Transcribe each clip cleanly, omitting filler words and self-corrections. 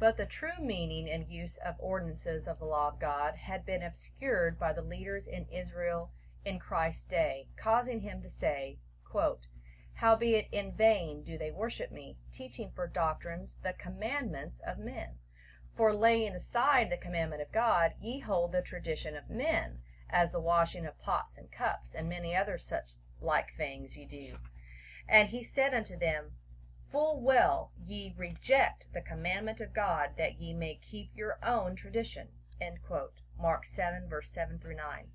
But the true meaning and use of ordinances of the law of God had been obscured by the leaders in Israel in Christ's day, causing him to say, quote, "Howbeit in vain do they worship me, teaching for doctrines the commandments of men. For laying aside the commandment of God, ye hold the tradition of men, as the washing of pots and cups, and many other such like things ye do." And he said unto them, "Full well ye reject the commandment of God, that ye may keep your own tradition." End quote. Mark 7, verse 7 through 9.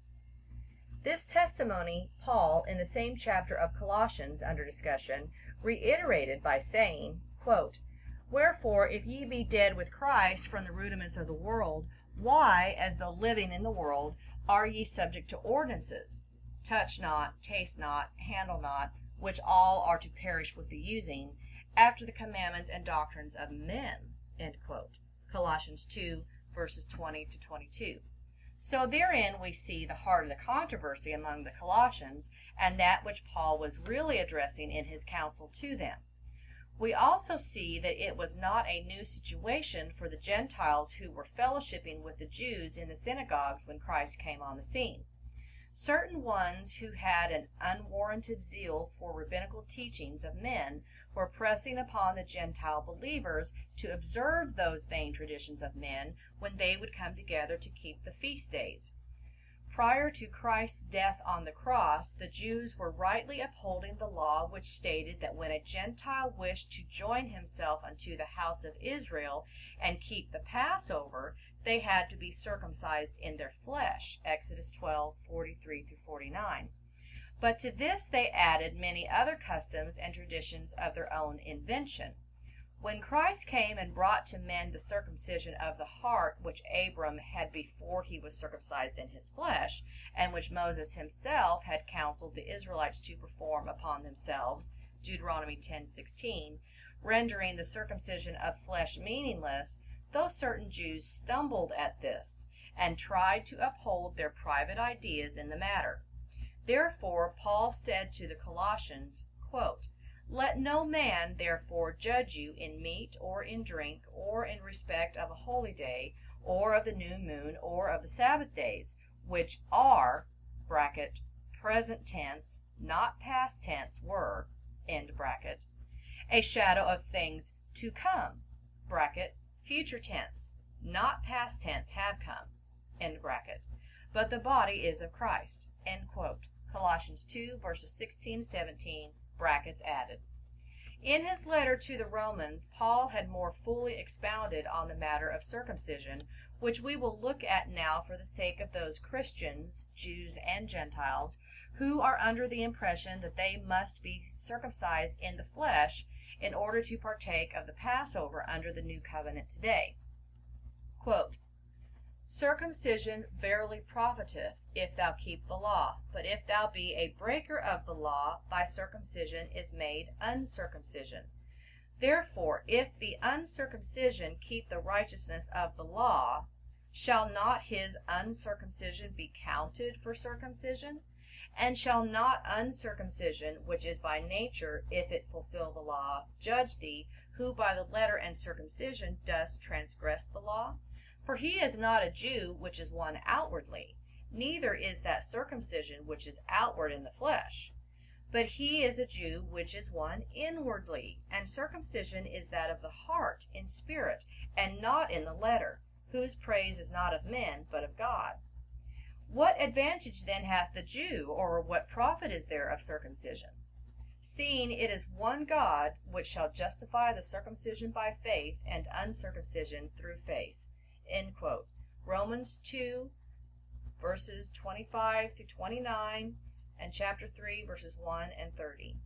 This testimony Paul, in the same chapter of Colossians under discussion, reiterated by saying, quote, "Wherefore, if ye be dead with Christ from the rudiments of the world, why, as though living in the world, are ye subject to ordinances? Touch not, taste not, handle not, which all are to perish with the using, after the commandments and doctrines of men." End quote. Colossians 2, verses 20 to 22. So therein we see the heart of the controversy among the Colossians, and that which Paul was really addressing in his counsel to them. We also see that it was not a new situation for the Gentiles who were fellowshipping with the Jews in the synagogues when Christ came on the scene. Certain ones who had an unwarranted zeal for rabbinical teachings of men were pressing upon the Gentile believers to observe those vain traditions of men when they would come together to keep the feast days. Prior to Christ's death on the cross, the Jews were rightly upholding the law which stated that when a Gentile wished to join himself unto the house of Israel and keep the Passover, they had to be circumcised in their flesh. Exodus 12, 43 through 49. But to this they added many other customs and traditions of their own invention. When Christ came and brought to men the circumcision of the heart, which Abram had before he was circumcised in his flesh, and which Moses himself had counseled the Israelites to perform upon themselves, Deuteronomy 10:16, rendering the circumcision of flesh meaningless, though certain Jews stumbled at this, and tried to uphold their private ideas in the matter. Therefore Paul said to the Colossians, quote, "Let no man therefore judge you in meat or in drink, or in respect of a holy day, or of the new moon, or of the Sabbath days, which are (bracket) present tense, not past tense were (end bracket) a shadow of things to come (bracket) future tense, not past tense have come (end bracket), but the body is of Christ." End quote. Colossians 2, verses 16 to 17, brackets added. In his letter to the Romans, Paul had more fully expounded on the matter of circumcision, which we will look at now for the sake of those Christians, Jews and Gentiles, who are under the impression that they must be circumcised in the flesh in order to partake of the Passover under the new covenant today. Quote, "Circumcision verily profiteth, if thou keep the law. But if thou be a breaker of the law, thy circumcision is made uncircumcision. Therefore, if the uncircumcision keep the righteousness of the law, shall not his uncircumcision be counted for circumcision? And shall not uncircumcision, which is by nature, if it fulfill the law, judge thee, who by the letter and circumcision dost transgress the law? For he is not a Jew which is one outwardly, neither is that circumcision which is outward in the flesh. But he is a Jew which is one inwardly, and circumcision is that of the heart in spirit, and not in the letter, whose praise is not of men, but of God. What advantage then hath the Jew, or what profit is there of circumcision? Seeing it is one God which shall justify the circumcision by faith, and uncircumcision through faith." End quote. Romans 2, verses 25 through 29, and chapter 3, verses 1 and 30.